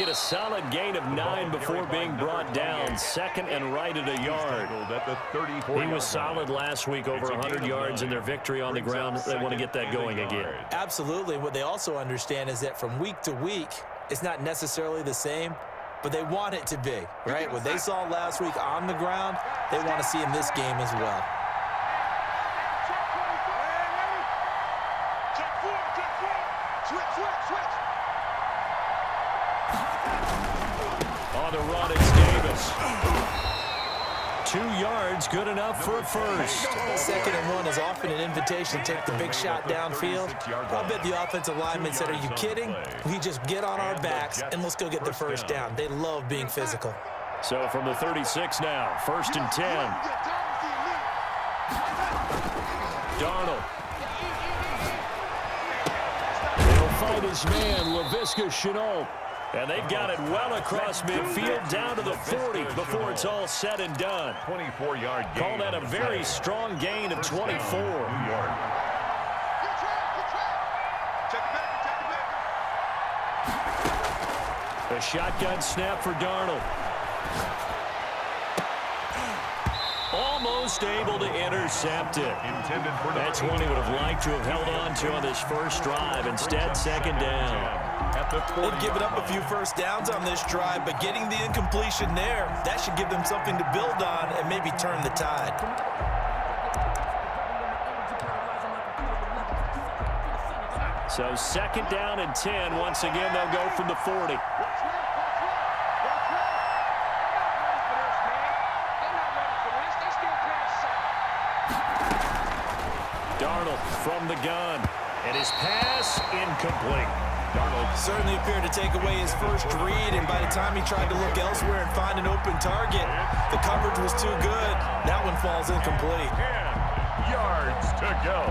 get a solid gain of 9 before being brought down. Second and right at a yard. He was solid last week, over 100 yards in their victory on the ground. They want to get that going again. Absolutely. What they also understand is that from week to week, it's not necessarily the same, but they want it to be, right? What they saw last week on the ground, they want to see in this game as well. On the run, it's Davis. 2 yards, good enough for a first. 2nd and 1 is often an invitation to take the big shot downfield. I bet the offensive lineman said, are you kidding? We just get on our backs and let's go get the first down. They love being physical. So from the 36 now, 1st and 10. Darnold. He'll fight his man, Laviska Shenault. And they've got it well across midfield down to the 40 before it's all said and done. 24-yard gain. Call that a very strong gain of 24. A shotgun snap for Darnold. Almost able to intercept it. That's one he would have liked to have held on to on this first drive. Instead, 2nd down. They've given up a few first downs on this drive, but getting the incompletion there, that should give them something to build on and maybe turn the tide. So 2nd down and 10. Once again, they'll go from the 40. Darnold from the gun, and his pass incomplete. Darnold certainly appeared to take away his first read, and by the time he tried to look elsewhere and find an open target, the coverage was too good. That one falls incomplete. 10 yards to go.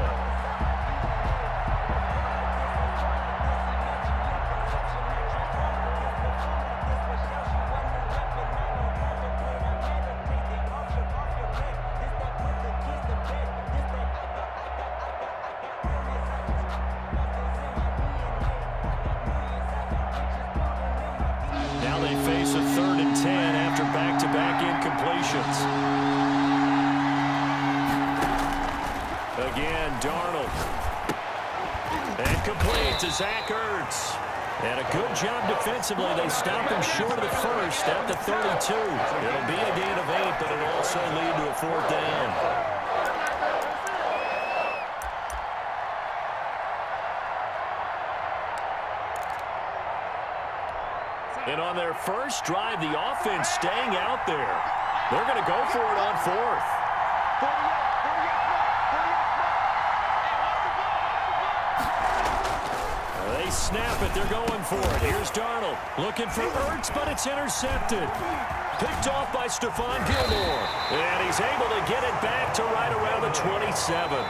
Now they face a 3rd and 10 after back-to-back incompletions. Again, Darnold. And complete to Zach Ertz. And a good job defensively. They stopped him short of the first at the 32. It'll be a gain of 8, but it'll also lead to a 4th down. And on their first drive, the offense staying out there. They're going to go for it on 4th. They snap it. They're going for it. Here's Darnold looking for Ertz, but it's intercepted. Picked off by Stephon Gilmore. And he's able to get it back to right around the 27.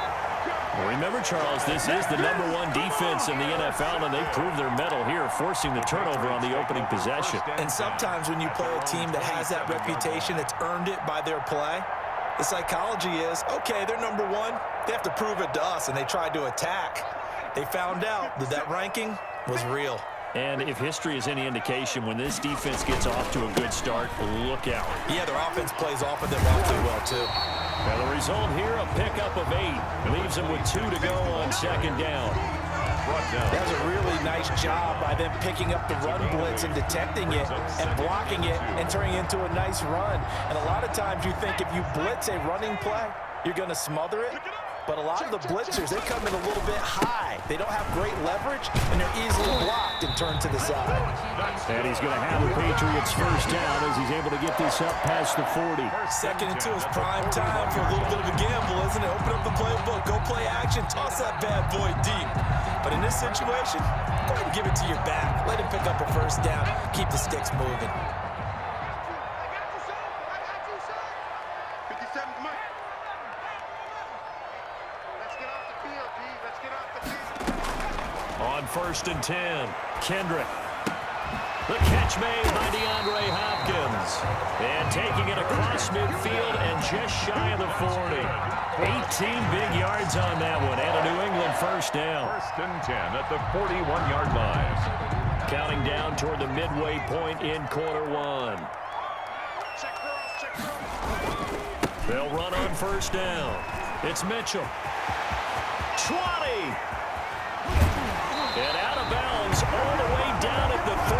Remember, Charles, this is the #1 defense in the NFL, and they proved their mettle here, forcing the turnover on the opening possession. And sometimes when you play a team that has that reputation, that's earned it by their play, the psychology is, okay, they're #1. They have to prove it to us, and they tried to attack. They found out that that ranking was real. And if history is any indication, when this defense gets off to a good start, look out. Yeah, their offense plays off of them awfully well, too. Now the result here, a pickup of 8. Leaves them with 2 to go on 2nd down. That was a really nice job by them picking up the run blitz and detecting it and blocking it and turning it into a nice run. And a lot of times you think if you blitz a running play, you're going to smother it. But a lot of the blitzers, they come in a little bit high. They don't have great leverage, and they're easily blocked and turned to the side. And he's going to have the Patriots first down as he's able to get this up past the 40. 2nd and 2 is prime time for a little bit of a gamble, isn't it? Open up the playbook, go play action, toss that bad boy deep. But in this situation, go ahead and give it to your back. Let him pick up a first down. Keep the sticks moving. On 1st and 10, Kendrick. The catch made by DeAndre Hopkins. And taking it across midfield and just shy of the 40. 18 big yards on that one, and a New England first down. 1st and 10 at the 41-yard line. Counting down toward the midway point in quarter one. They'll run on first down. It's Mitchell. 20. And out of bounds all the way down at the 3.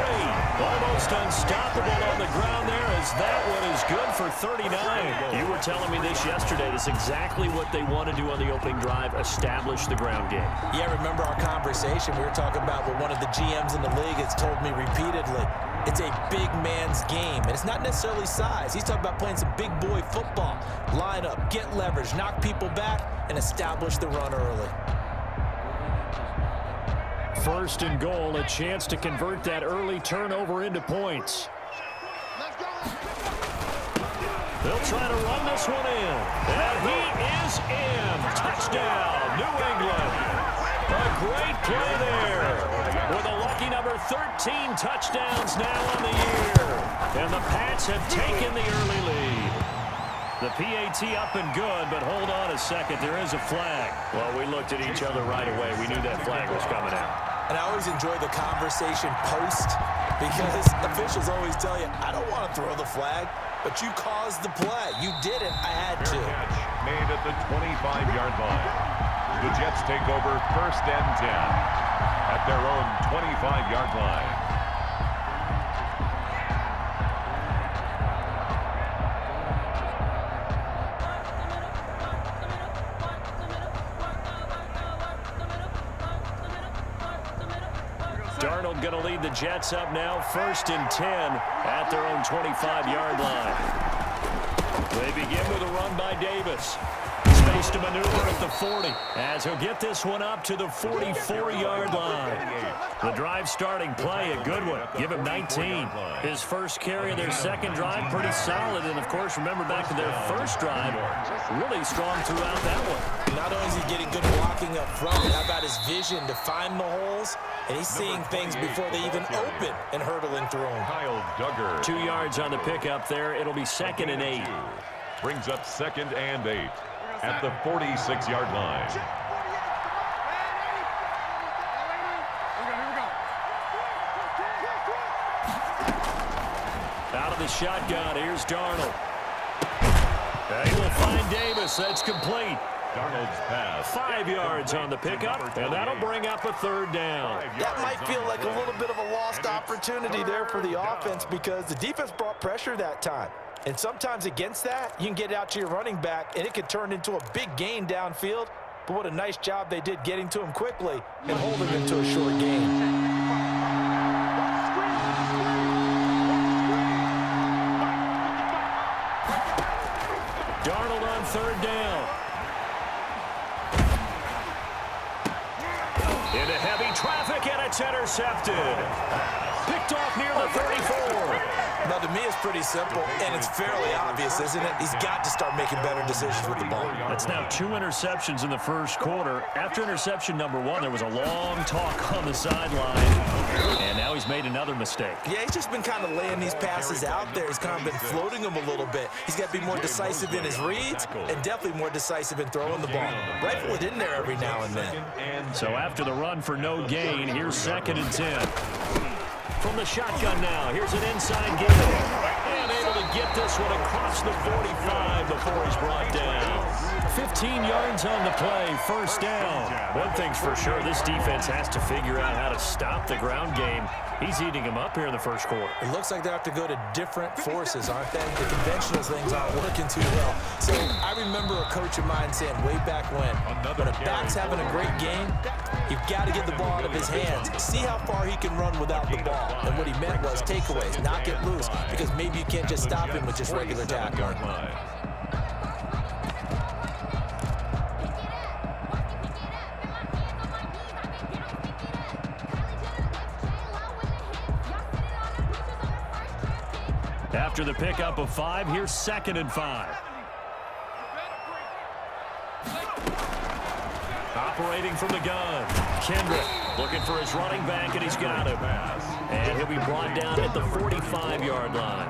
Almost unstoppable on the ground there as that one is good for 39. You were telling me this yesterday. That's exactly what they want to do on the opening drive, establish the ground game. Yeah, remember our conversation. We were talking about what one of the GMs in the league has told me repeatedly. It's a big man's game, and it's not necessarily size. He's talking about playing some big boy football. Line up, get leverage, knock people back, and establish the run early. First and goal, a chance to convert that early turnover into points. They'll try to run this one in. And he is in. Touchdown, New England. A great play there. With a lucky number 13 touchdowns now on the year. And the Pats have taken the early lead. The PAT up and good, but hold on a second. There is a flag. Well, we looked at each other right away. We knew that flag was coming out. And I always enjoy the conversation post because officials always tell you, I don't want to throw the flag, but you caused the play. You did it. I had to. Catch made at the 25-yard line. The Jets take over first and 10 at their own 25-yard line. Darnold going to lead the Jets up now, first and 10 at their own 25-yard line. They begin with a run by Davis. Space to maneuver at the 40 as he'll get this one up to the 44-yard line. The drive starting play, a good one. Give him 19. His first carry of their second drive, pretty solid. And, of course, remember back to their first drive, really strong throughout that one. Not only is he getting good blocking up front, how about his vision to find the holes? And he's seeing things before they even open and hurdling through them. Kyle Duggar. 2 yards on the pickup there. It'll be second and 8. Brings up second and 8 at the 46-yard line. Out of the shotgun, here's Darnold. They will find Davis. That's complete. Darnold's pass. 5 yards on the pickup, and that'll bring up a third down. That might feel like a little bit of a lost opportunity there for the offense because the defense brought pressure that time. And sometimes against that, you can get out to your running back, and it could turn into a big gain downfield. But what a nice job they did getting to him quickly and holding him to a short gain. Darnold on third down. Into heavy traffic, and it's intercepted. Picked off near the 34. Now, to me, it's pretty simple, and it's fairly obvious, isn't it? He's got to start making better decisions with the ball. That's now 2 interceptions in the first quarter. After interception number 1, there was a long talk on the sideline, and now he's made another mistake. Yeah, he's just been kind of laying these passes out there. He's kind of been floating them a little bit. He's got to be more decisive in his reads and definitely more decisive in throwing the ball. Rifle it in there every now and then. So after the run for no gain, here's second and 10. From the shotgun now, here's an inside give. And able to get this one across the 45 before he's brought down. 15 yards on the play, first down. One thing's for sure, this defense has to figure out how to stop the ground game. He's eating them up here in the first quarter. It looks like they have to go to different forces, aren't they? The conventional things aren't working too well. So I remember a coach of mine saying way back when a back's having a great game, you've got to get the ball out of his hands. See how far he can run without the ball. And what he meant was takeaways, knock it loose, because maybe you can't just stop him with just regular tackling. After the pickup of 5, here's second and 5. Operating from the gun, Kendrick looking for his running back, and he's got him. And he'll be brought down at the 45-yard line.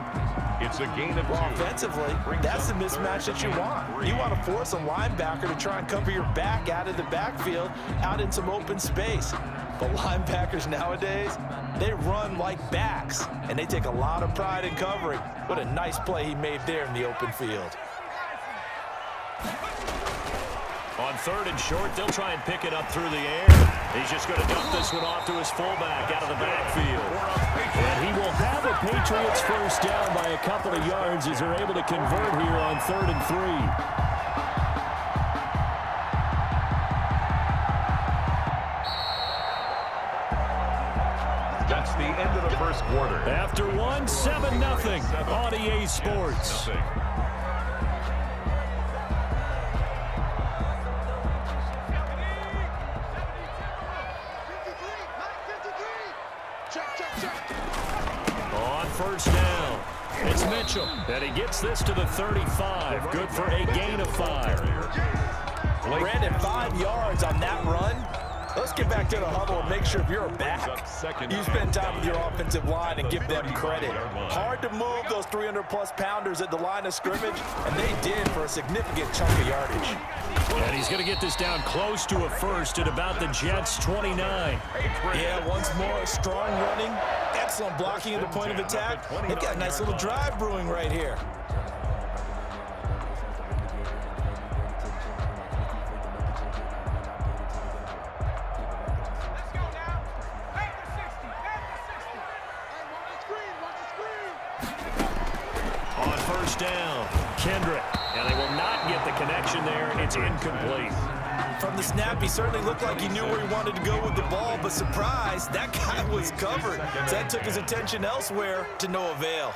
It's a gain of 2. Offensively, that's the mismatch that you want. You want to force a linebacker to try and cover your back out of the backfield, out in some open space. But linebackers nowadays, they run like backs, and they take a lot of pride in covering. What a nice play he made there in the open field. On 3rd and short, they'll try and pick it up through the air. He's just going to dump this one off to his fullback out of the backfield. And he will have a Patriots first down by a couple of yards as they're able to convert here on 3rd and 3. That's the end of the first quarter. After one, 7-0 on EA Sports. On first down, it's Mitchell. And he gets this to the 35. Good for a gain of 5. Brandon, 5 yards on that run. Let's get back to the huddle and make sure if you're a back, you spend time with your offensive line and give them credit. Hard to move those 300-plus pounders at the line of scrimmage, and they did for a significant chunk of yardage. And he's going to get this down close to a first at about the Jets' 29. Yeah, once more, strong running, excellent blocking at the point of attack. They've got a nice little drive brewing right here. Down, Kendrick, and they will not get the connection there. It's incomplete. From the snap, he certainly looked like he knew where he wanted to go with the ball, but surprise, that guy was covered. So that took his attention elsewhere to no avail.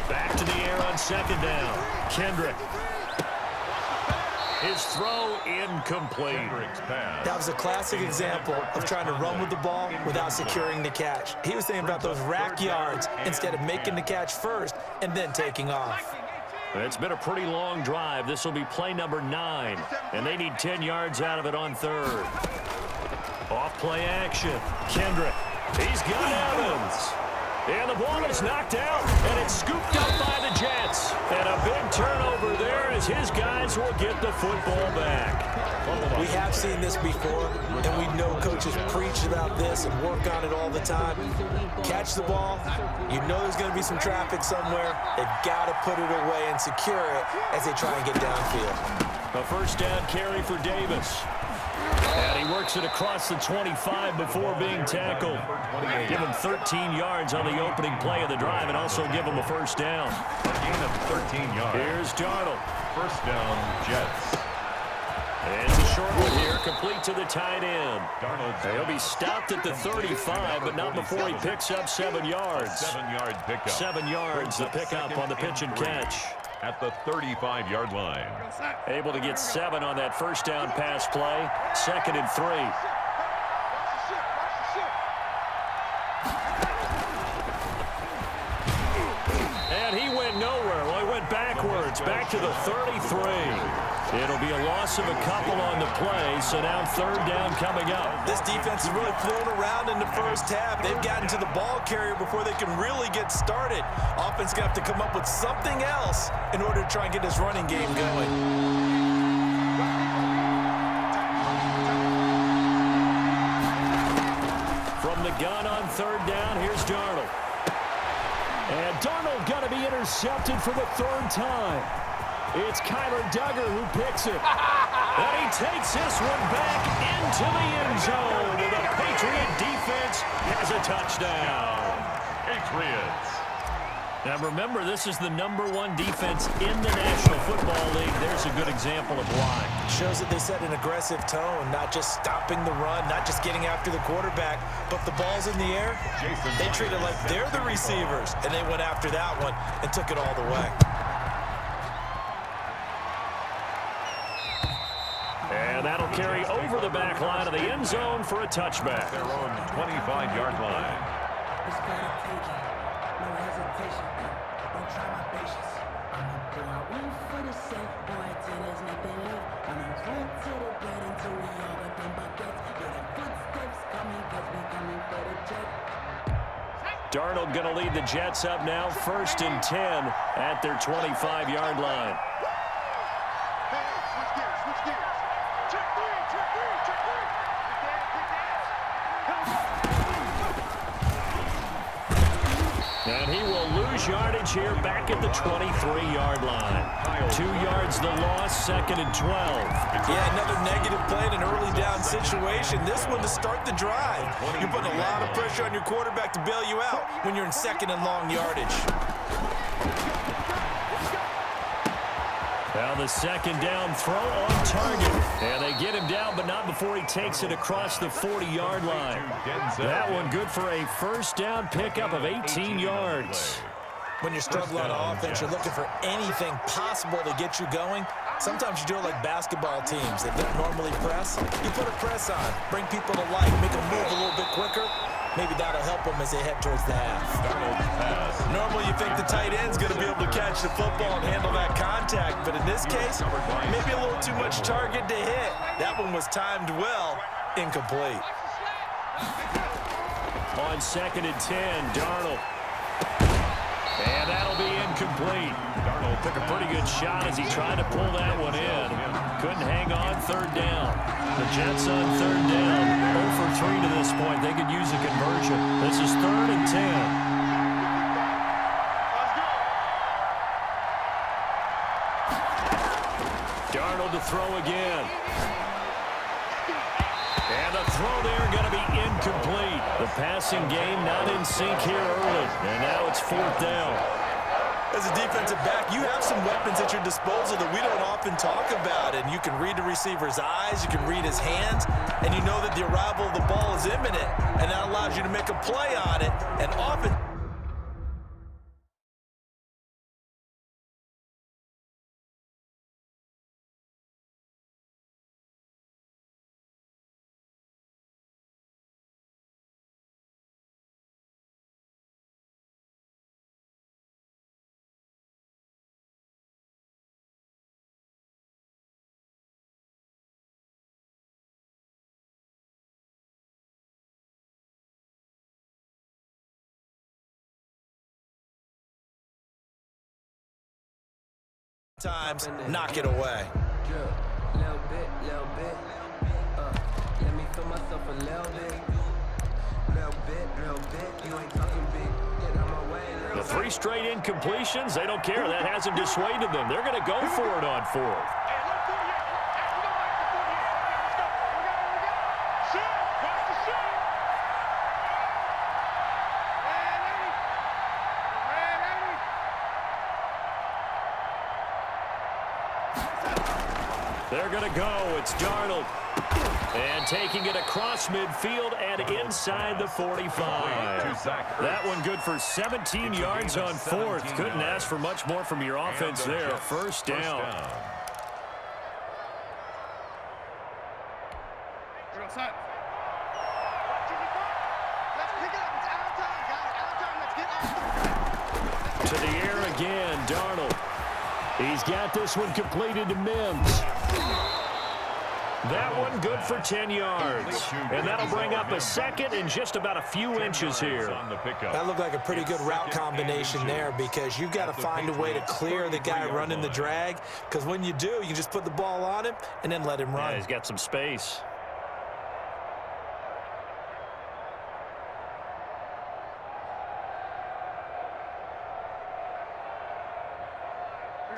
Back to the air on 2nd down. Kendrick. His throw incomplete. That was a classic example of trying to run with the ball without securing the catch. He was thinking about those rack yards instead of making the catch first and then taking off. It's been a pretty long drive. This will be play number 9, and they need 10 yards out of it on 3rd. Off play action. Kendrick. He's got Evans. And the ball is knocked out, and it's scooped up by the Jets. And a big turnover there as his guys will get the football back. We have seen this before, and we know coaches preach about this and work on it all the time. Catch the ball. You know there's going to be some traffic somewhere. They've got to put it away and secure it as they try and get downfield. A first down carry for Davis. And he works it across the 25 before being tackled. Give him 13 yards on the opening play of the drive and also give him a first down. A gain of 13 yards. Here's Darnold. First down, Jets. And it's a short one here, complete to the tight end. Darnold. He'll be stopped at the 35, but not before he picks up 7 yards. 7-yard pickup. 7 yards, the pickup on the pitch and catch. At the 35-yard line. Able to get 7 on that first down pass play. 2nd and 3. And he went nowhere. Well, he went backwards, back to the 33. It'll be a loss of a couple on the play, so now 3rd down coming up. This defense has really flown around in the first half. They've gotten to the ball carrier before they can really get started. Offense going to have to come up with something else in order to try and get this running game going. From the gun on 3rd down, here's Darnold. And Darnold going to be intercepted for the 3rd time. It's Kyler Duggar who picks it. And he takes this one back into the end zone. And the Patriot defense has a touchdown. Patriots. Now remember, this is the #1 defense in the National Football League. There's a good example of why. Shows that they set an aggressive tone, not just stopping the run, not just getting after the quarterback, but the ball's in the air. They treat it like they're the receivers, and they went after that one and took it all the way. And that'll carry over the back line of the end zone for a touchback. Their own 25-yard line. Darnold going to lead the Jets up now, 1st and 10 at their 25-yard line. Switch gears. Check. scrimmage here back at the 23-yard line. 2 yards the loss, 2nd and 12. Yeah, another negative play in an early down situation. This one to start the drive. You're putting a lot of pressure on your quarterback to bail you out when you're in 2nd and long yardage. Now the 2nd down throw on target. And they get him down, but not before he takes it across the 40-yard line. That one good for a 1st down pickup of 18 yards. When you're struggling on offense, you're looking for anything possible to get you going. Sometimes you do it like basketball teams. They don't normally press. You put a press on, bring people to life, make them move a little bit quicker. Maybe that'll help them as they head towards the half. Normally you think the tight end's going to be able to catch the football and handle that contact, but in this case, maybe a little too much target to hit. That one was timed well, incomplete. On 2nd and 10, Darnold. And that'll be incomplete. Darnold took a pretty good shot as he tried to pull that one in. Couldn't hang on 3rd down. The Jets on 3rd down. 0 for 3 to this point. They could use a conversion. This is 3rd and 10. Darnold to throw again. And the throw there going to be incomplete. The passing game not in sync here early. And now it's 4th down. As a defensive back, you have some weapons at your disposal that we don't often talk about. And you can read the receiver's eyes, you can read his hands, and you know that the arrival of the ball is imminent. And that allows you to make a play on it. And often... times knock it away. Let me feel myself a little bit. You ain't talking big. Get out my way. The 3 straight incompletions, they don't care. That hasn't dissuaded them. They're going to go for it on 4th. They're going to go. It's Darnold. And taking it across midfield and inside the 45. That one good for 17 yards on 4th. Couldn't ask for much more from your offense there. 1st down. To the air again, Darnold. He's got this one completed to Mims. That one good for 10 yards. And that'll bring up a 2nd and just about a few inches here. That looked like a pretty good route combination there because you've got to find a way to clear the guy running the drag, because when you do, you just put the ball on him and then let him run. Yeah, he's got some space.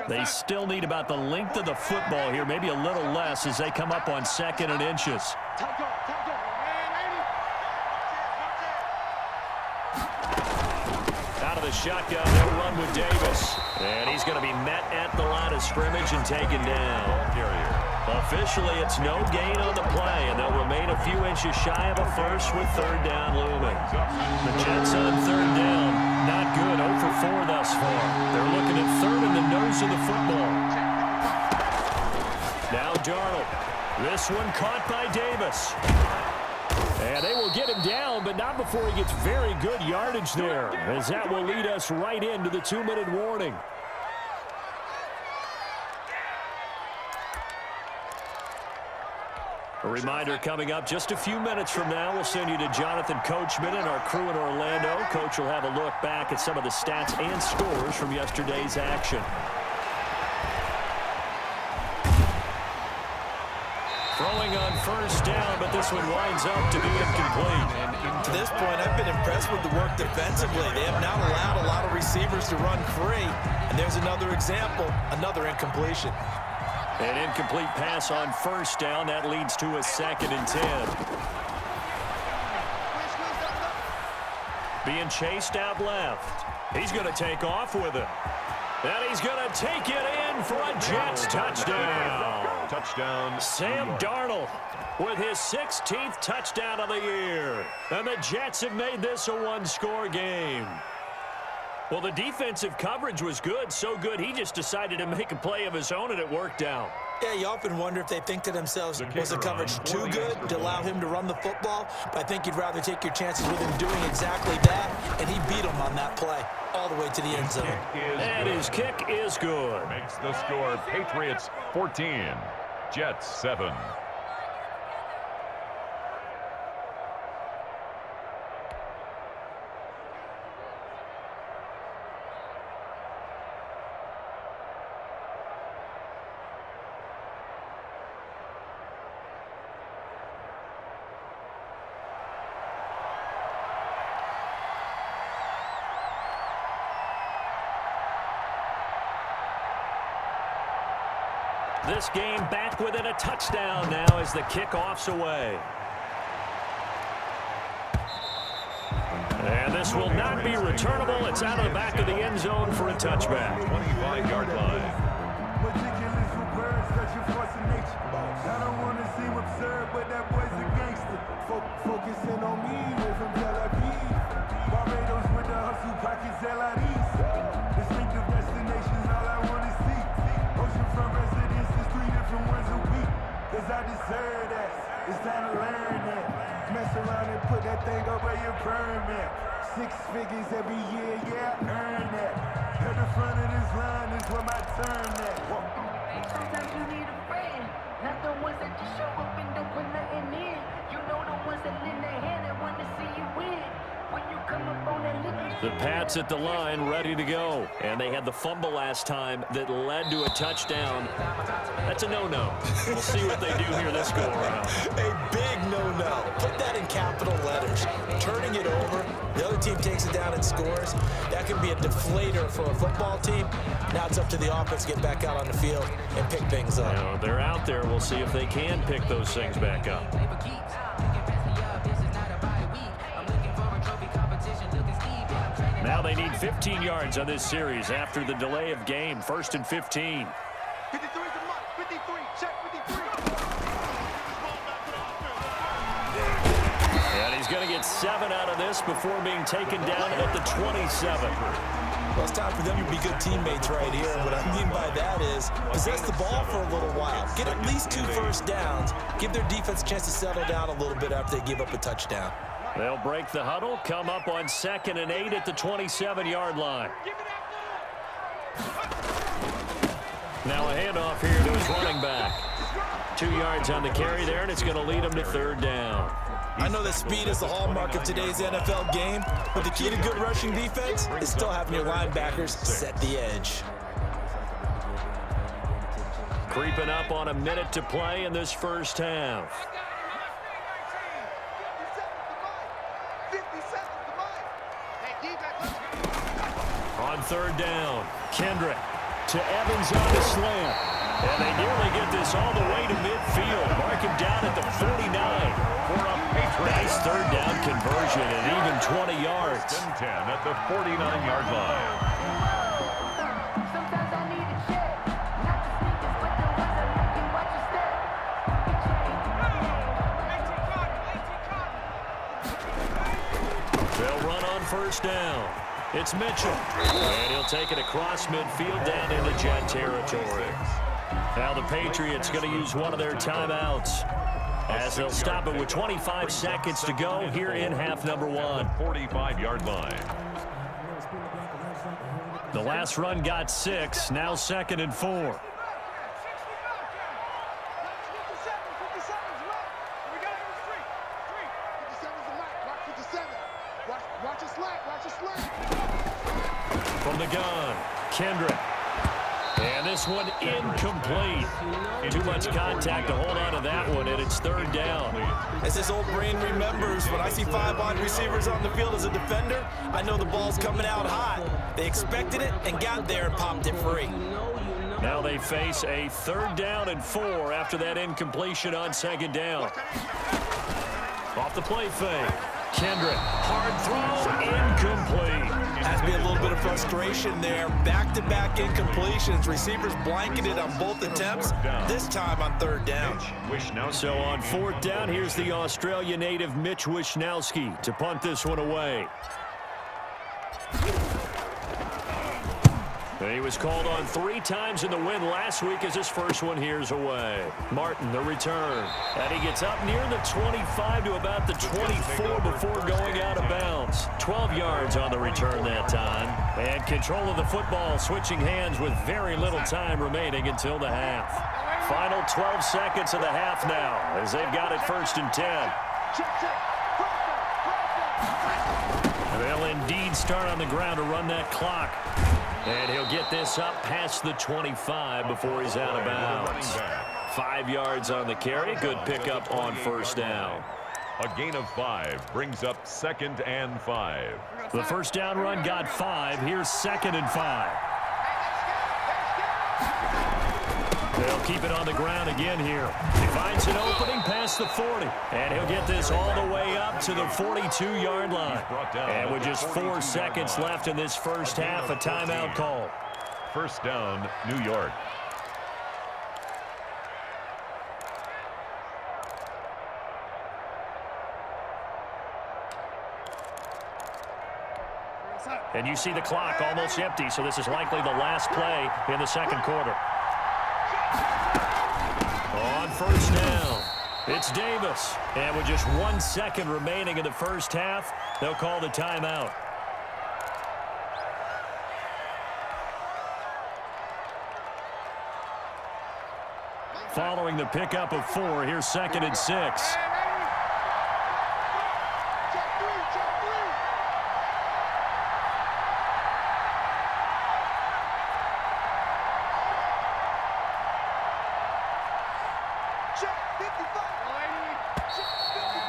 They still need about the length of the football here, maybe a little less as they come up on 2nd and inches. Out of the shotgun, they'll run with Davis. And he's going to be met at the line of scrimmage and taken down. Officially, it's no gain on the play, and they'll remain a few inches shy of a 1st with 3rd down looming. The Jets on 3rd down. Not good, 0 for 4 thus far. They're looking at 3rd in the nose of the football. Now Darnold. This one caught by Davis. And they will get him down, but not before he gets very good yardage there, as that will lead us right into the 2-minute warning. A reminder coming up just a few minutes from now, we'll send you to Jonathan Coachman and our crew in Orlando. Coach will have a look back at some of the stats and scores from yesterday's action. Throwing on first down, but this one winds up to be incomplete. To this point, I've been impressed with the work defensively. They have not allowed a lot of receivers to run free. And there's another example, another incompletion. An incomplete pass on first down. That leads to a 2nd and 10. Being chased out left. He's going to take off with it. And he's going to take it in for a Jets touchdown. Touchdown. Sam Darnold with his 16th touchdown of the year. And the Jets have made this a one-score game. Well, the defensive coverage was good, so good he just decided to make a play of his own, and it worked out. Yeah, you often wonder if they think to themselves, was the coverage too good to allow him to run the football? But I think you'd rather take your chances with him doing exactly that, and he beat him on that play all the way to the end zone. And his kick is good. Makes the score Patriots 14, Jets 7. This game back within a touchdown now as the kickoff's away. And this will not be returnable. It's out of the back of the end zone for a touchback. 25-yard line. Ridiculous with words, such a force of nature. I don't want to seem absurd, but that boy's a gangster. Focusing on me, we're from Tel Aviv. Barbados with the hustle, pockets LIDs. Distinctive destinations, all I want to see. Oceanfront residences, 3 different ones a week. Cause I deserve that, it's time to learn that. Mess around and put that thing over your permit. 6 figures every year, yeah, I earn that. At the front of this line is where my turn at. Sometimes you need a friend, not the ones that just show up and don't put nothing in. You know the ones that lend their hand and want to see you win. When you come up on that The Pats at the line, ready to go. And they had the fumble last time that led to a touchdown. That's a no-no. We'll see what they do here this go-around. A big no-no. Put that in capital letters. Turning it over, the other team takes it down and scores. That can be a deflator for a football team. Now it's up to the offense to get back out on the field and pick things up. Now, they're out there. We'll see if they can pick those things back up. Now they need 15 yards on this series after the delay of game. 1st and 15. 53 is the mark. 53. Check 53. And he's going to get 7 out of this before being taken down at the 27. Well, it's time for them to be good teammates right here. What I mean by that is possess the ball for a little while. Get at least 2 first downs. Give their defense a chance to settle down a little bit after they give up a touchdown. They'll break the huddle, come up on 2nd and 8 at the 27-yard line. Now a handoff here to his running back. 2 yards on the carry there, and it's going to lead him to 3rd down. I know that speed is the hallmark of today's NFL game, but the key to good rushing defense is still having your linebackers set the edge. Creeping up on a minute to play in this first half. On 3rd down, Kendrick to Evans on the slant. And they nearly get this all the way to midfield. Mark him down at the 49 for a nice 3rd down conversion and even 20 yards. 10 at the 49-yard line. Sometimes I need a check, not the sneakers, but the ones that make you watch your step. They'll run on 1st down. It's Mitchell. And he'll take it across midfield down into Jet territory. Now the Patriots going to use one of their timeouts as they'll stop it with 25 seconds to go here in half number 1. 45-yard line. The last run got 6. Now 2nd and 4. From the gun, Kendrick. And And this one incomplete. Too much contact to hold on to that one, and it's third down. As this old brain remembers, when I see 5 wide receivers on the field as a defender, I know the ball's coming out hot. They expected it and got there and popped it free. Now they face a 3rd down and 4 after that incompletion on 2nd down. Off the play fake. Kendrick, hard throw, incomplete. Has to be a little bit of frustration there. Back-to-back incompletions. Receivers blanketed on both attempts, this time on 3rd down. So on 4th down, here's the Australia native Mitch Wishnowsky to punt this one away. He was called on 3 times in the win last week as his first one here's away. Martin, the return. And he gets up near the 25 to about the 24 before going out of bounds. 12 yards on the return that time. And control of the football switching hands with very little time remaining until the half. Final 12 seconds of the half now as they've got it 1st and 10. They'll indeed start on the ground to run that clock. And he'll get this up past the 25 before he's out of bounds. 5 yards on the carry. Good pickup on 1st down. A gain of 5 brings up 2nd and 5. The 1st down run got 5. Here's 2nd and 5. They'll keep it on the ground again here. He finds an opening past the 40. And he'll get this all the way up to the 42-yard line. And with just 4 seconds left in this first half, a timeout call. 1st down, New York. And you see the clock almost empty, so this is likely the last play in the 2nd quarter. On 1st down, it's Davis. And with just 1 second remaining in the first half, they'll call the timeout. Following the pickup of 4, here's 2nd and 6.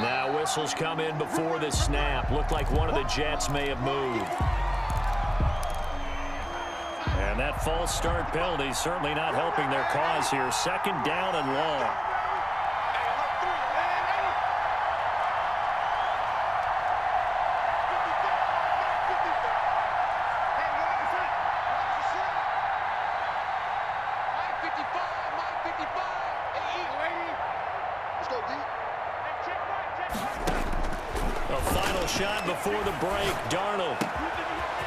Now whistles come in before the snap. Looked like one of the Jets may have moved. And that false start penalty certainly not helping their cause here. 2nd down and long. Shot before the break. Darnold.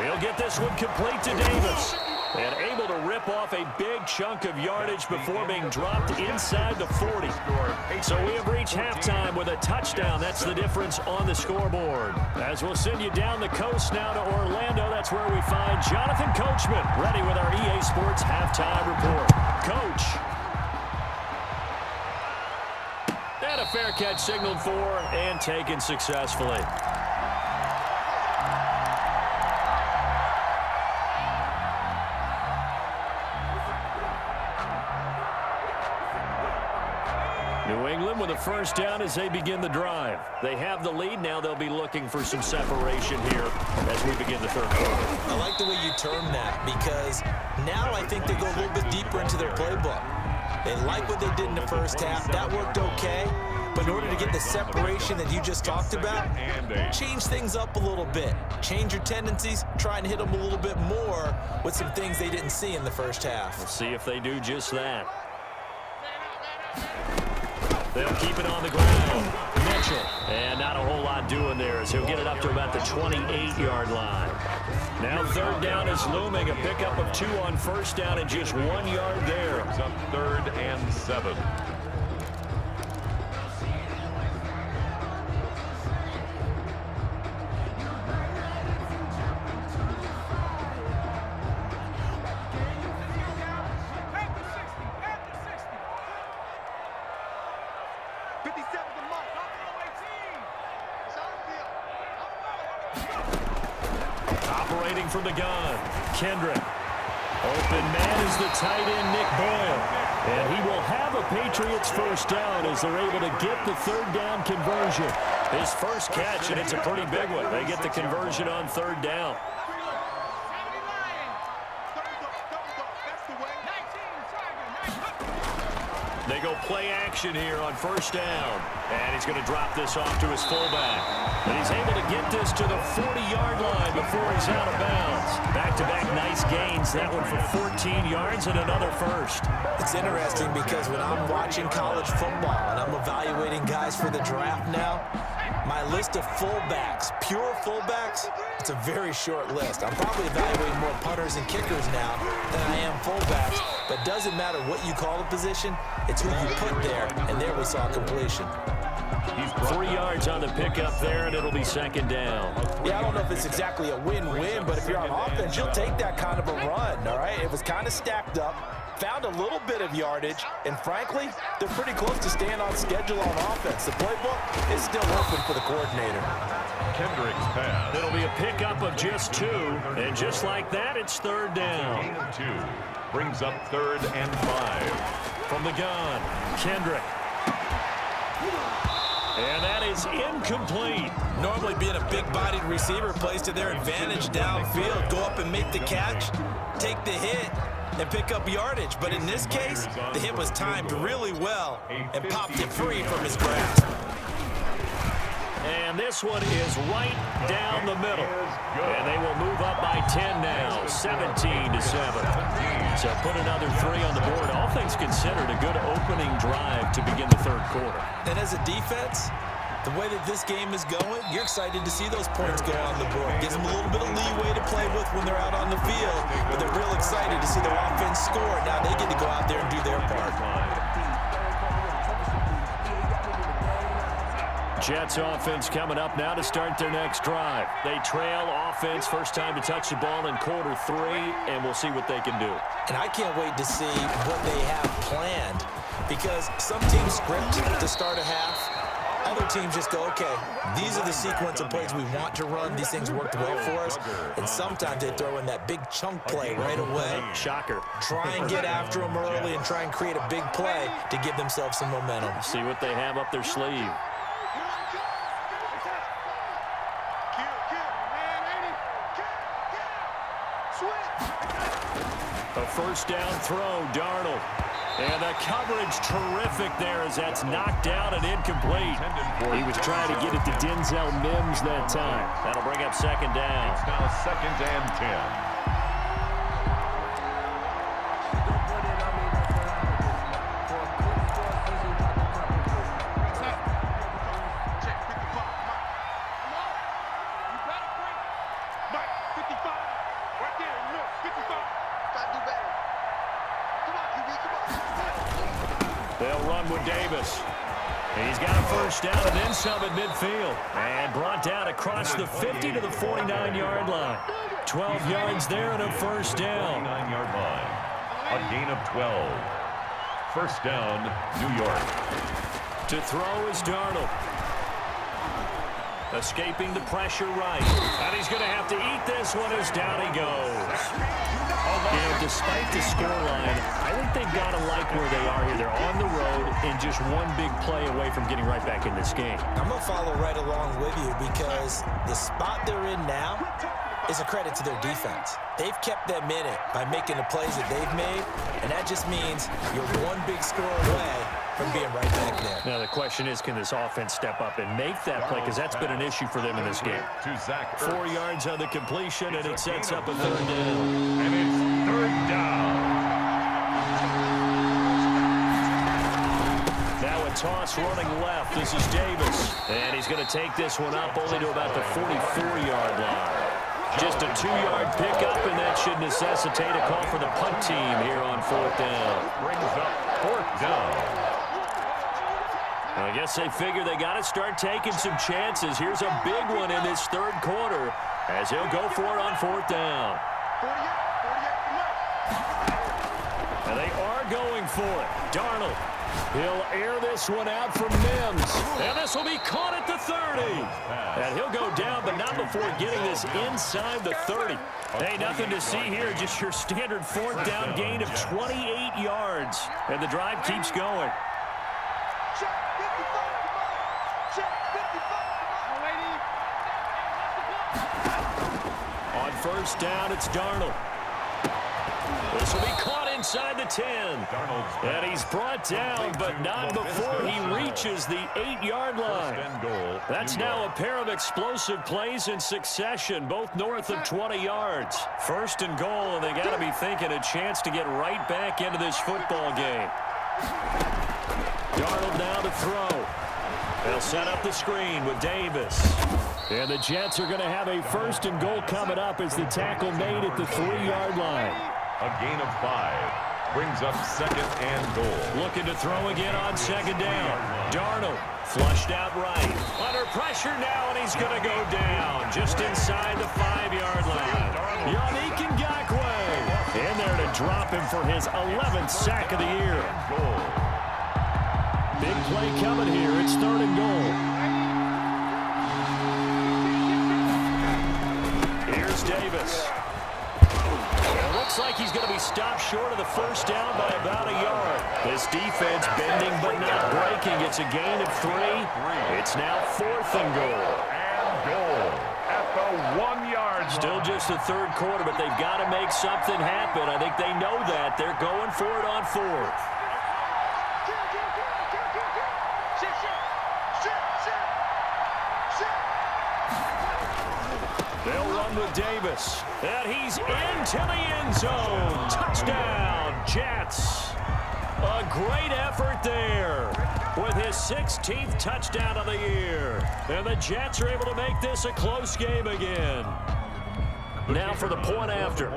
He'll get this one complete to Davis. And able to rip off a big chunk of yardage before being dropped inside the 40. So we have reached halftime with a touchdown. That's the difference on the scoreboard. As we'll send you down the coast now to Orlando, that's where we find Jonathan Coachman ready with our EA Sports halftime report. Coach. And a fair catch signaled for and taken successfully. New England with a 1st down as they begin the drive. They have the lead. Now they'll be looking for some separation here as we begin the 3rd quarter. I like the way you term that because now I think they go a little bit deeper into their playbook. They like what they did in the first half. That worked okay. But in order to get the separation that you just talked about, change things up a little bit. Change your tendencies. Try and hit them a little bit more with some things they didn't see in the first half. We'll see if they do just that. They'll keep it on the ground. Mitchell. And not a whole lot doing there as he'll get it up to about the 28-yard line. Now 3rd down is looming. A pickup of 2 on 1st down and just 1 yard there. It's up 3rd and 7. Operating from the gun, Kendrick. Open man is the tight end, Nick Boyle. And he will have a Patriots first down as they're able to get the third down conversion. His first catch, and it's a pretty big one. They get the conversion on third down. They go play action here on first down. And he's going to drop this off to his fullback. And he's able to get this to the 40-yard line before he's out of bounds. Back-to-back nice gains. That one for 14 yards and another first. It's interesting because when I'm watching college football and I'm evaluating guys for the draft now, my list of fullbacks, pure fullbacks, it's a very short list. I'm probably evaluating more punters and kickers now than I am fullbacks. But doesn't matter what you call a position, it's who you put there, and there we saw completion. 3 yards on the pickup there, and it'll be second down. Yeah, I don't know if it's exactly a win-win, but if you're on offense, you'll take that kind of a run, all right? It was kind of stacked up, found a little bit of yardage, and frankly, they're pretty close to staying on schedule on offense. The playbook is still open for the coordinator. Kendrick's pass. It'll be a pickup of just 2, and just like that, it's third down. Gain of 2. Brings up 3rd and 5. From the gun, Kendrick. And that is incomplete. Normally being a big-bodied receiver plays to their advantage downfield. Go up and make the catch, take the hit, and pick up yardage. But in this case, the hit was timed really well and popped it free from his grasp. And this one is right down the middle. And they will move up by 10 now, 17-7. So put another 3 on the board. All things considered, a good opening drive to begin the third quarter. And as a defense, the way that this game is going, you're excited to see those points go on the board. Gives them a little bit of leeway to play with when they're out on the field. But they're real excited to see their offense score. Now they get to go out there and do their part. Jets offense coming up now to start their next drive. They trail offense, first time to touch the ball in quarter 3, and we'll see what they can do. And I can't wait to see what they have planned, because some teams script to start a half. Other teams just go, okay, these are the sequence of plays we want to run. These things worked well for us. And sometimes they throw in that big chunk play right away. Shocker. Try and get after them early and try and create a big play to give themselves some momentum. See what they have up their sleeve. A first down throw, Darnold. And the coverage terrific there as that's knocked out and incomplete. He was trying to get it to Denzel Mims that time. That'll bring up second down. It's now 2nd and 10. They'll run with Davis. He's got a first down and then some at midfield. And brought down across the 50 to the 49-yard line. 12 yards there and a first down. 49-yard line. A gain of 12. First down, New York. To throw is Darnold. Escaping the pressure right. And he's going to have to eat this one as down he goes. You know, despite the scoreline, I think they've got to like where they are here. They're on the road and just one big play away from getting right back in this game. I'm going to follow right along with you because the spot they're in now is a credit to their defense. They've kept them in it by making the plays that they've made, and that just means you're one big score away from being right back there. Now, the question is, can this offense step up and make that play? Because that's been an issue for them in this game. 4 yards on the completion, and it sets up a third down. And it's third down. Now a toss running left. This is Davis. And he's going to take this one up only to about the 44-yard line. Just a 2-yard pickup, and that should necessitate a call for the punt team here on fourth down. Brings up fourth down. I guess they figure they got to start taking some chances. Here's a big one in this third quarter as he'll go for it on fourth down. And they are going for it. Darnold He'll air this one out from Mims. And this will be caught at the 30. And he'll go down, but not before getting this inside the 30. Hey, nothing to see here. Just your standard 4th down gain of 28 yards. And the drive keeps going. On first down, it's Darnold. This will be caught inside the 10. And he's brought down, but not before he reaches the 8-yard line. That's now a pair of explosive plays in succession, both north of 20 yards. First and goal, and they got to be thinking a chance to get right back into this football game. Darnold now to throw. They'll set up the screen with Davis. And the Jets are going to have a first and goal coming up as the tackle made at the 3-yard line. A gain of 5 brings up 2nd and goal. Looking to throw again on 2nd down. Darnold flushed out right. Under pressure now, and he's going to go down just inside the 5-yard line. Yannick Ngakoue in there to drop him for his 11th sack of the year. Big play coming here. It's 3rd and goal. Here's Davis. It looks like he's going to be stopped short of the first down by about a yard. This defense bending but not breaking. It's a gain of 3. It's now 4th and goal. And goal at the 1-yard line. Still just the 3rd quarter, but they've got to make something happen. I think they know that. They're going for it on 4th. They'll run with Davis. And he's into the end zone. Touchdown, Jets. A great effort there with his 16th touchdown of the year. And the Jets are able to make this a close game again. Now for the point after.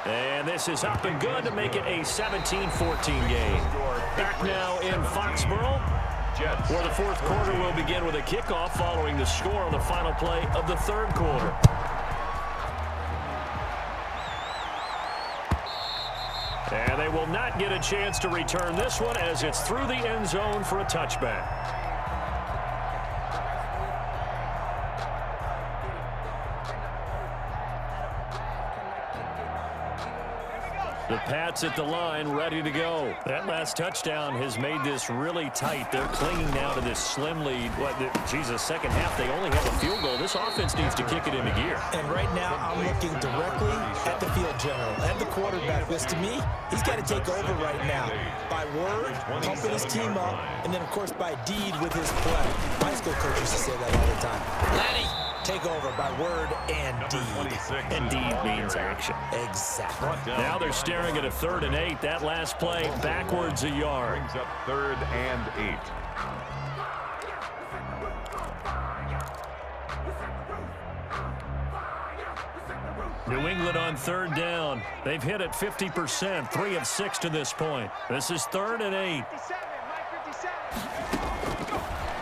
And this is up and good to make it a 17-14 game. Back now in Foxborough, where the 4th quarter will begin with a kickoff following the score on the final play of the 3rd quarter. And they will not get a chance to return this one as it's through the end zone for a touchback. The Pats at the line, ready to go. That last touchdown has made this really tight. They're clinging now to this slim lead. Second half, they only have a field goal. This offense needs to kick it into gear. And right now, I'm looking directly at the field general and the quarterback. Because to me, he's got to take over right now. By word, pumping his team up, and then, of course, by deed with his play. My school coach used to say that all the time. Lenny, take over by word and deed. And deed means action. Exactly. Now they're staring at a 3rd and 8. That last play backwards a yard. Brings up 3rd and 8. New England on 3rd down. They've hit it 50%, 3 of 6 to this point. This is 3rd and 8.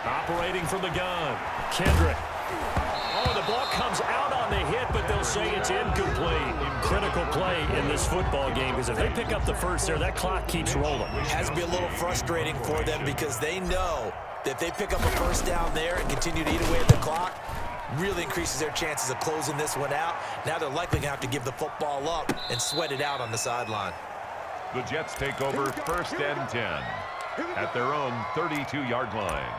Operating from the gun, Kendrick. Oh, the ball comes out on the hit, but they'll say it's incomplete. Critical play in this football game, because if they pick up the first there, that clock keeps rolling. Has to be a little frustrating for them because they know that if they pick up a first down there and continue to eat away at the clock, really increases their chances of closing this one out. Now they're likely going to have to give the football up and sweat it out on the sideline. The Jets take over 1st and 10 at their own 32-yard line.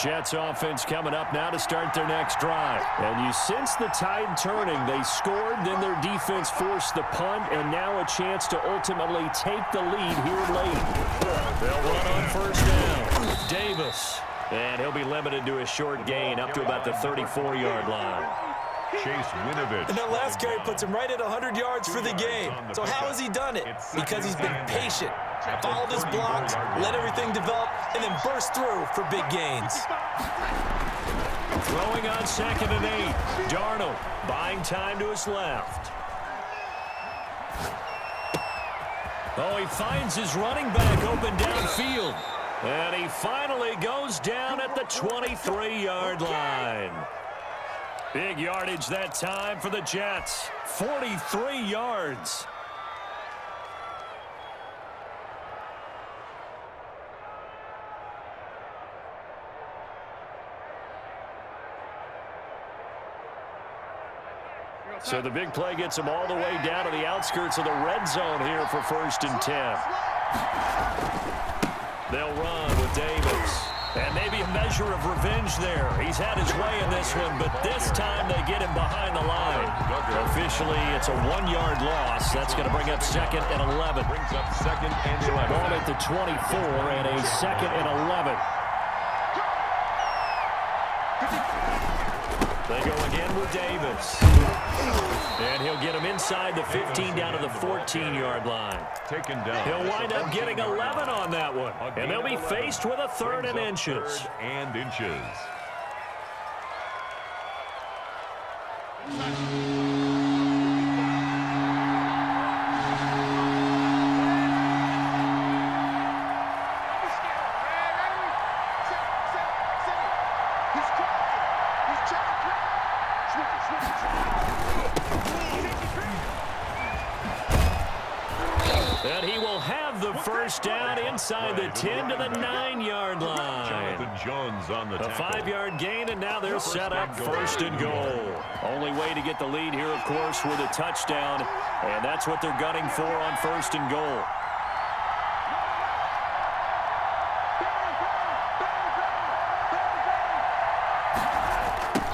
Jets offense coming up now to start their next drive. And you sense the tide turning. They scored, then their defense forced the punt, and now a chance to ultimately take the lead here late. They'll run on first down. Davis. And he'll be limited to a short gain up to about the 34-yard line. Chase Winovich. And that last carry puts him right at 100 yards for the game. So how has he done it? Because he's been patient, followed his blocks, let everything develop, and then burst through for big gains. Throwing on 2nd and 8. Darnold buying time to his left. Oh, he finds his running back open downfield. And he finally goes down at the 23-yard line. Big yardage that time for the Jets. 43 yards. So the big play gets him all the way down to the outskirts of the red zone here for 1st and 10. They'll run with Davis. And maybe a measure of revenge there. He's had his way in this one, but this time they get him behind the line. Officially, it's a 1-yard loss. That's going to bring up 2nd and 11. Brings up 2nd and 11. Ball at the 24 and a 2nd and 11. They go again with Davis. And he'll get him inside the 15 down to the 14-yard line. Taken down. He'll wind up getting 11 on that one. And they'll be faced with a 3rd and inches. 3rd and inches. And he will have the 1st down inside the 10 to the 9-yard line. Jonathan Jones on the tackle. 5-yard gain, and now they're set up 1st and goal. Only way to get the lead here, of course, with a touchdown. And that's what they're gunning for on 1st and goal.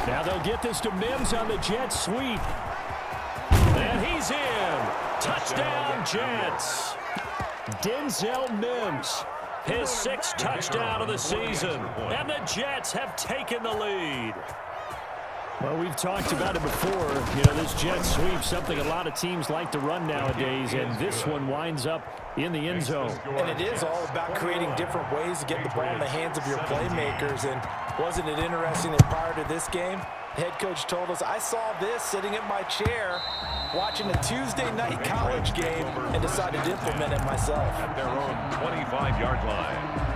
Now they'll get this to Mims on the jet sweep. And he's in. Touchdown, Jets. Denzel Mims, his 6th touchdown of the season. And the Jets have taken the lead. Well, we've talked about it before. You know, this jet sweep, something a lot of teams like to run nowadays, and this one winds up in the end zone. And it is all about creating different ways to get the ball in the hands of your playmakers. And wasn't it interesting that prior to this game, the head coach told us, I saw this sitting in my chair watching a Tuesday night college game and decided to implement it myself. At their own 25-yard line.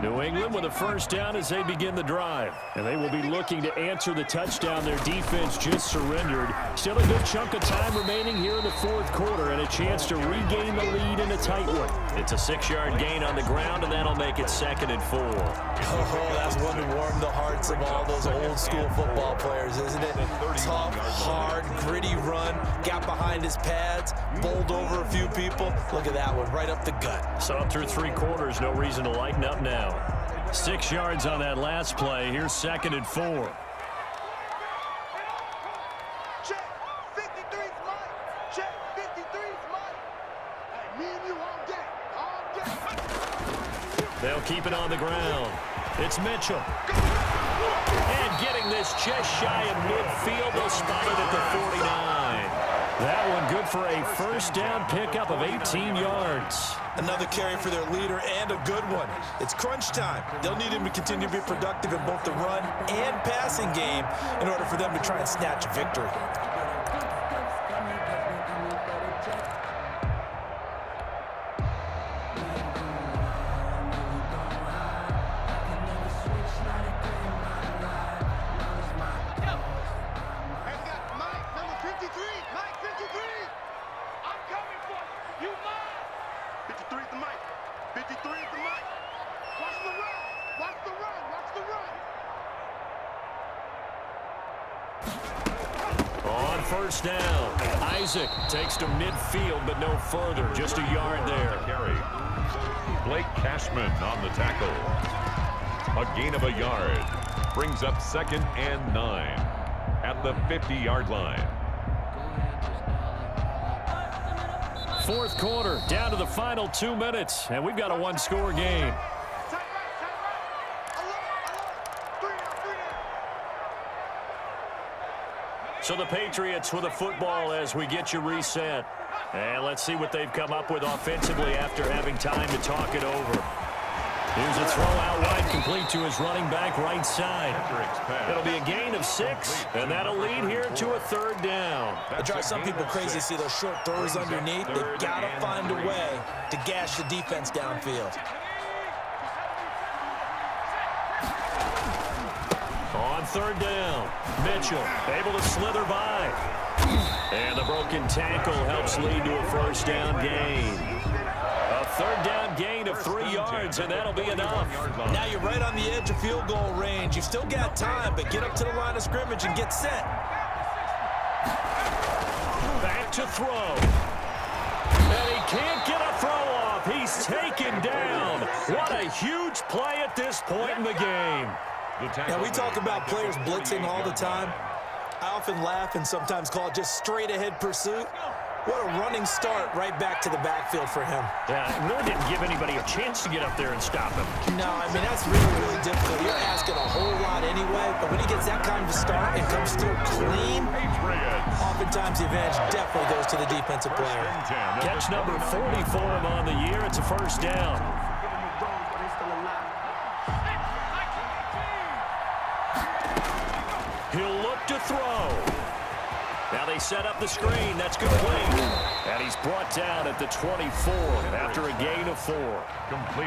New England with a 1st down as they begin the drive. And they will be looking to answer the touchdown their defense just surrendered. Still a good chunk of time remaining here in the 4th quarter and a chance to regain the lead in a tight one. It's a 6-yard gain on the ground, and that'll make it 2nd and 4. Oh, that's one to warm the hearts of all those old school football players, isn't it? Tough, hard, gritty run, got behind his pads, bowled over a few people. Look at that one, right up the gut. Saw through 3 quarters, no reason to lighten up now. 6 yards on that last play. Here's 2nd and 4. Check, 53's mine. Check, 53's mine. Hey, me and you all day. They'll keep it on the ground. It's Mitchell. And getting this just shy of midfield. They'll spot it at the 49. That one good for a 1st down pickup of 18 yards. Another carry for their leader and a good one. It's crunch time. They'll need him to continue to be productive in both the run and passing game in order for them to try and snatch a victory. On 1st down, Isaac takes to midfield, but no further. Just a yard there. Carry. Blake Cashman on the tackle. A gain of a yard. Brings up 2nd and 9 at the 50-yard line. 4th quarter, down to the final 2 minutes, and we've got a 1-score game. So the Patriots with a football as we get you reset. And let's see what they've come up with offensively after having time to talk it over. Here's a throw out wide, complete to his running back right side. It'll be a gain of 6, and that'll lead here to a 3rd down. It drives some people crazy to see those short throws underneath. They've got to find a way to gash the defense downfield. On 3rd down, Mitchell able to slither by. And the broken tackle helps lead to a 1st down gain. A 3rd down gain of 3 yards, and that'll be enough. Now you're right on the edge of field goal range. You've still got time, but get up to the line of scrimmage and get set. Back to throw. And he can't get a throw off. He's taken down. What a huge play at this point in the game. Now, we talk about players blitzing all the time. I often laugh and sometimes call it just straight-ahead pursuit. What a running start right back to the backfield for him. Yeah, it really didn't give anybody a chance to get up there and stop him. No, I mean, that's really, really difficult. You're asking a whole lot anyway, but when he gets that kind of a start and comes through clean, oftentimes the advantage definitely goes to the defensive player. Catch number 40 for him on the year. It's a 1st down. He'll look to throw. Now they set up the screen. That's complete. And he's brought down at the 24 after a gain of 4.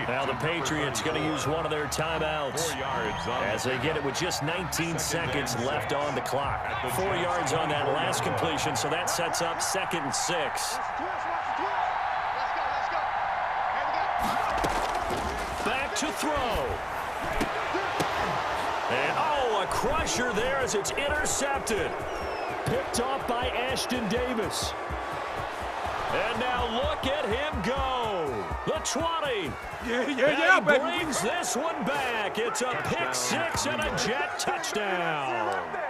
Now the Patriots going to use one of their timeouts as they get it with just 19 seconds left on the clock. 4 yards on that last completion, so that sets up 2nd and 6. Back to throw. And, a crusher there as it's intercepted. Picked off by Ashton Davis. And now look at him go. The 20. Yeah, he brings this one back. It's a pick 6 and a Jet touchdown.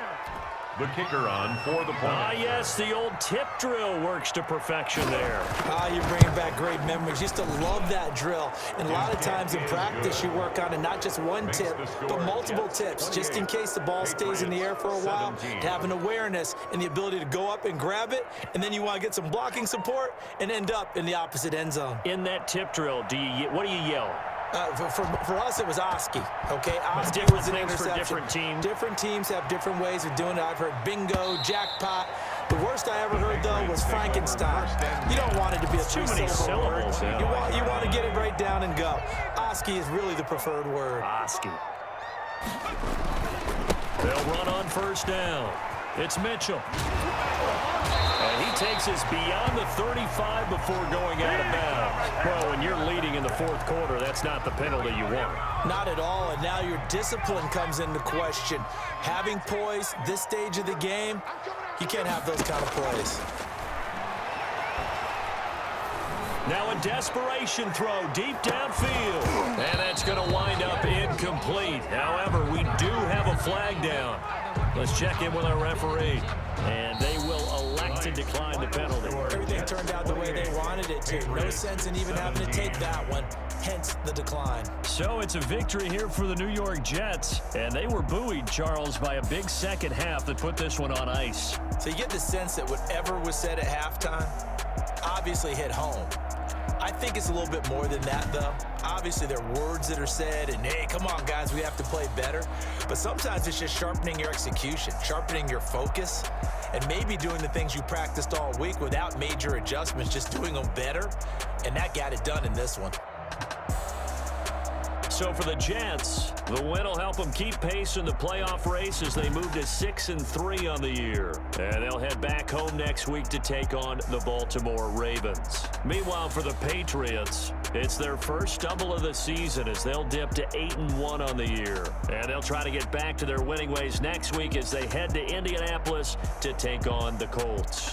The kicker on for the point. Yes, the old tip drill works to perfection there. You're bringing back great memories. Used to love that drill. And a lot of times in practice, you work on it, not just one tip, but multiple tips, just in case the ball stays in the air for a while, to have an awareness and the ability to go up and grab it, and then you want to get some blocking support and end up in the opposite end zone. In that tip drill, what do you yell? For us, it was Oski, okay? Oski was an interception. For different teams. Different teams have different ways of doing it. I've heard bingo, jackpot. The worst I ever heard, though, was Frankenstein. You don't want it to be a 3-syllable word. You want to get it right down and go. Oski is really the preferred word. Oski. They'll run on 1st down. It's Mitchell. And he takes us beyond the 35 before going out of bounds. Well, when you're leading in the 4th quarter, that's not the penalty you want. Not at all, and now your discipline comes into question. Having poise this stage of the game, you can't have those kind of plays. Now a desperation throw deep downfield. And that's going to wind up incomplete. However, we do have a flag down. Let's check in with our referee. And they will elect to decline the penalty. Everything turned out the way they wanted it to. No sense in even having to take that one. Hence the decline. So it's a victory here for the New York Jets. And they were buoyed, Charles, by a big second half that put this one on ice. So you get the sense that whatever was said at halftime obviously hit home. I think it's a little bit more than that, though. Obviously, there are words that are said, and, hey, come on, guys, we have to play better. But sometimes it's just sharpening your execution, sharpening your focus, and maybe doing the things you practiced all week without major adjustments, just doing them better, and that got it done in this one. So for the Jets, the win will help them keep pace in the playoff race as they move to 6-3 on the year. And they'll head back home next week to take on the Baltimore Ravens. Meanwhile, for the Patriots, it's their first stumble of the season as they'll dip to 8-1 on the year. And they'll try to get back to their winning ways next week as they head to Indianapolis to take on the Colts.